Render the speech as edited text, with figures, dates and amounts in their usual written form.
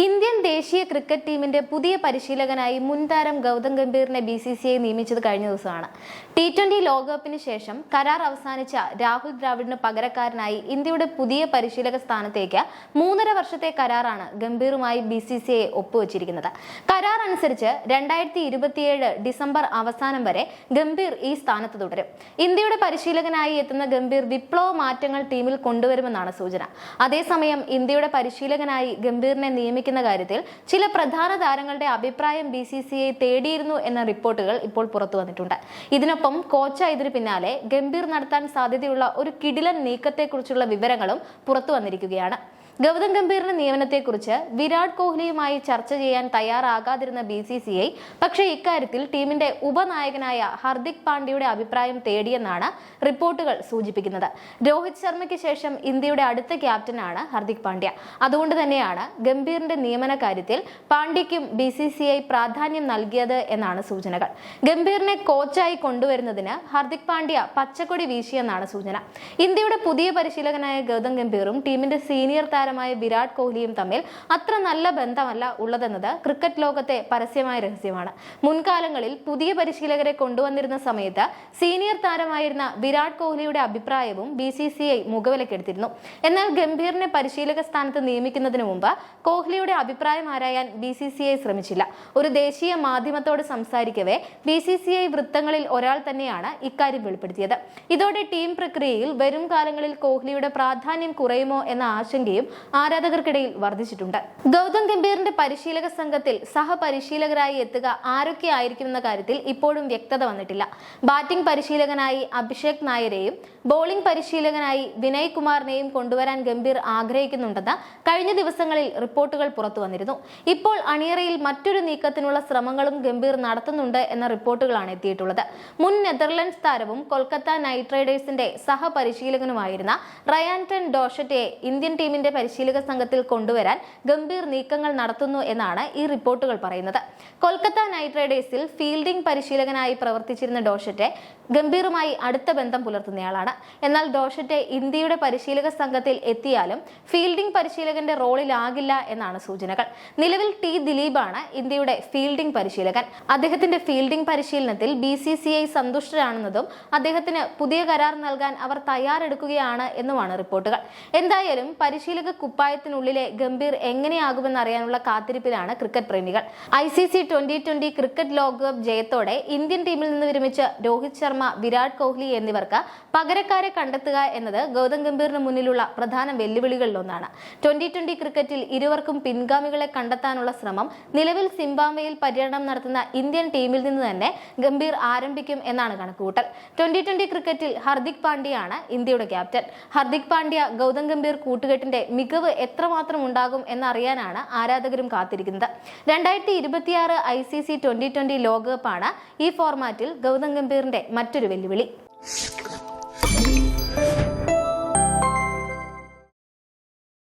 Indian ദേശീയ cricket ടീമിന്റെ പുതിയ പരിശീലകനായി മുൻതാരം ഗൗതം ഗംഭീറിനെ BCCI നിയമിച്ചത് കഴിഞ്ഞ ദിവസമാണ്. T20 ലോകകപ്പിന് ശേഷം കരാർ അവസാനിച്ച രാഹുൽ ദ്രാവിഡിന് പകരക്കാരനായി ഇന്ത്യയുടെ പുതിയ പരിശീലക സ്ഥാനത്തേക്ക് 3.5 വർഷത്തെ കരാറാണ് ഗംഭീറുമായി BCCI ഒപ്പുവച്ചിരിക്കുന്നത്. കരാർ അനുസരിച്ച് 2027 ഡിസംബർ അവസാനം വരെ ഗംഭീർ ഈ സ്ഥാനത്ത് തുടരും. ഇന്ത്യയുടെ പരിശീലകനായി എത്തുന്ന ഗംഭീർ വിപ്ലവ മാറ്റങ്ങൾ ടീമിൽ കൊണ്ടുവരുമെന്നാണ് സൂചന. അതേസമയം ഇന്ത്യയുടെ പരിശീലകനായി ഗംഭീറിനെ നിയമിക്കുന്ന കാര്യത്തിൽ ചില പ്രധാന താരങ്ങളുടെ അഭിപ്രായം BCCI തേടിയിരുന്നു എന്ന റിപ്പോർട്ടുകൾ ഇപ്പോൾ പുറത്തു വന്നിട്ടുണ്ട്. ഇതിനൊപ്പം കോച്ചായതിനു പിന്നാലെ ഗംഭീർ നടത്താൻ സാധ്യതയുള്ള ഒരു കിടിലൻ നീക്കത്തെക്കുറിച്ചുള്ള വിവരങ്ങളും പുറത്തു വന്നിരിക്കുകയാണ്. ഗൗതം ഗംഭീറിന്റെ നിയമനത്തെക്കുറിച്ച് വിരാട് കോഹ്ലിയുമായി ചർച്ച ചെയ്യാൻ തയ്യാറാകാതിരുന്ന BCCI പക്ഷേ ഇക്കാര്യത്തിൽ ടീമിന്റെ ഉപനായകനായ ഹർദിക് പാണ്ഡ്യയുടെ അഭിപ്രായം തേടിയെന്നാണ് റിപ്പോർട്ടുകൾ സൂചിപ്പിക്കുന്നത്. രോഹിത് ശർമ്മയ്ക്ക് ശേഷം ഇന്ത്യയുടെ അടുത്ത ക്യാപ്റ്റനാണ് ഹർദിക് പാണ്ഡ്യ. അതുകൊണ്ട് തന്നെയാണ് ഗംഭീറിന്റെ നിയമന കാര്യത്തിൽ പാണ്ഡ്യയ്ക്കും BCCI പ്രാധാന്യം നൽകിയത് എന്നാണ് സൂചനകൾ. ഗംഭീറിനെ കോച്ചായി കൊണ്ടുവരുന്നതിന് ഹർദിക് പാണ്ഡ്യ പച്ചക്കൊടി വീശിയെന്നാണ് സൂചന. ഇന്ത്യയുടെ പുതിയ പരിശീലകനായ ഗൗതം ഗംഭീറും ടീമിന്റെ സീനിയർ താരമായ വിരാട് കോഹ്ലിയും തമ്മിൽ അത്ര നല്ല ബന്ധമല്ല ഉള്ളതെന്നത് ക്രിക്കറ്റ് ലോകത്തെ പരസ്യമായ രഹസ്യമാണ്. മുൻകാലങ്ങളിൽ പുതിയ പരിശീലകരെ കൊണ്ടുവന്നിരുന്ന സമയത്ത് സീനിയർ താരമായിരുന്ന വിരാട് കോഹ്ലിയുടെ അഭിപ്രായവും BCCI മുഖവിലക്കെടുത്തിരുന്നു. എന്നാൽ ഗംഭീറിനെ പരിശീലക സ്ഥാനത്ത് നിയമിക്കുന്നതിന് മുമ്പ് കോഹ്ലിയുടെ അഭിപ്രായം ആരായാൻ BCCI ശ്രമിച്ചില്ല. ഒരു ദേശീയ മാധ്യമത്തോട് സംസാരിക്കവേ BCCI വൃത്തങ്ങളിൽ ഒരാൾ തന്നെയാണ് ഇക്കാര്യം വെളിപ്പെടുത്തിയത്. ഇതോടെ ടീം പ്രക്രിയയിൽ വരും കാലങ്ങളിൽ കോഹ്ലിയുടെ പ്രാധാന്യം കുറയുമോ എന്ന ആശങ്കയും ആരാധകർക്കിടയിൽ വർദ്ധിച്ചിട്ടുണ്ട്. ഗൗതം ഗംഭീറിന്റെ പരിശീലക സംഘത്തിൽ സഹപരിശീലകരായി എത്തുക ആരൊക്കെയായിരിക്കുമെന്ന കാര്യത്തിൽ ഇപ്പോഴും വ്യക്തത വന്നിട്ടില്ല. ബാറ്റിംഗ് പരിശീലകനായി അഭിഷേക് നായരെയും ബോളിംഗ് പരിശീലകനായി വിനയ് കുമാറിനെയും കൊണ്ടുവരാൻ ഗംഭീർ ആഗ്രഹിക്കുന്നുണ്ടെന്ന് കഴിഞ്ഞ ദിവസങ്ങളിൽ റിപ്പോർട്ടുകൾ പുറത്തു വന്നിരുന്നു. ഇപ്പോൾ അണിയറയിൽ മറ്റൊരു നീക്കത്തിനുള്ള ശ്രമങ്ങളും ഗംഭീർ നടത്തുന്നുണ്ട് എന്ന റിപ്പോർട്ടുകളാണ് എത്തിയിട്ടുള്ളത്. മുൻ നെതർലൻഡ്സ് താരവും കൊൽക്കത്ത നൈറ്റ് റൈഡേഴ്സിന്റെ സഹപരിശീലകനുമായിരുന്ന റയാൻ ഡോഷറ്റെ ഇന്ത്യൻ ടീമിന്റെ പരിശീലക സംഘത്തിൽ കൊണ്ടുവരാൻ ഗംഭീർ നീക്കങ്ങൾ നടത്തുന്നു എന്നാണ് ഈ റിപ്പോർട്ടുകൾ പറയുന്നത്. കൊൽക്കത്ത നൈറ്റ് റൈഡേഴ്സിൽ ഫീൽഡിംഗ് പരിശീലകനായി പ്രവർത്തിച്ചിരുന്ന ഡോഷറ്റെ ഗംഭീറുമായി അടുത്ത ബന്ധം പുലർത്തുന്നയാളാണ്. എന്നാൽ ഡോഷറ്റെ ഇന്ത്യയുടെ പരിശീലക സംഘത്തിൽ എത്തിയാലും ഫീൽഡിംഗ് പരിശീലകന്റെ റോളിലാകില്ല എന്നാണ് സൂചനകൾ. നിലവിൽ ദിലീപാണ് ഇന്ത്യയുടെ ഫീൽഡിംഗ് പരിശീലകൻ. അദ്ദേഹത്തിന്റെ ഫീൽഡിംഗ് പരിശീലനത്തിൽ BCCI സന്തുഷ്ടരാണെന്നതും അദ്ദേഹത്തിന് പുതിയ കരാർ നൽകാൻ അവർ തയ്യാറെടുക്കുകയാണ് എന്നുമാണ് റിപ്പോർട്ടുകൾ. എന്തായാലും പരിശീലക കുപ്പായത്തിനുള്ളിലെ ഗംഭീർ എങ്ങനെയാകുമെന്ന് അറിയാനുള്ള കാത്തിരിപ്പിലാണ് ക്രിക്കറ്റ് പ്രേമികൾ. ICC T20 ക്രിക്കറ്റ് ലോകകപ്പ് ജയത്തോടെ ഇന്ത്യൻ ടീമിൽ നിന്ന് വിരമിച്ച രോഹിത് ശർമ്മ, വിരാട് കോഹ്ലി എന്നിവർക്ക് പകരക്കാരെ കണ്ടെത്തുക എന്നത് ഗൗതം ഗംഭീറിന് മുന്നിലുള്ള പ്രധാന വെല്ലുവിളികളിലൊന്നാണ്. T20 ക്രിക്കറ്റിൽ ഇരുവർക്കും പിൻഗാമികളെ കണ്ടെത്താനുള്ള ശ്രമം നിലവിൽ സിംബാബ്വേയിൽ പര്യടനം നടത്തുന്ന ഇന്ത്യൻ ടീമിൽ നിന്ന് തന്നെ ഗംഭീർ ആരംഭിക്കും എന്നാണ് കണക്കുകൂട്ടൽ. T20 ക്രിക്കറ്റിൽ ഹർദിക് പാണ്ഡ്യയാണ് ഇന്ത്യയുടെ ക്യാപ്റ്റൻ. ഹർദിക് പാണ്ഡ്യ ഗൗതം ഗംഭീർ കൂട്ടുകെട്ടിന്റെ മികവ് എത്രമാത്രം ഉണ്ടാകും എന്നറിയാനാണ് ആരാധകരും കാത്തിരിക്കുന്നത്. 2026 ICC T20 ലോകകപ്പാണ് ഈ ഫോർമാറ്റിൽ ഗൗതം ഗംഭീറിന്റെ മറ്റൊരു വെല്ലുവിളി.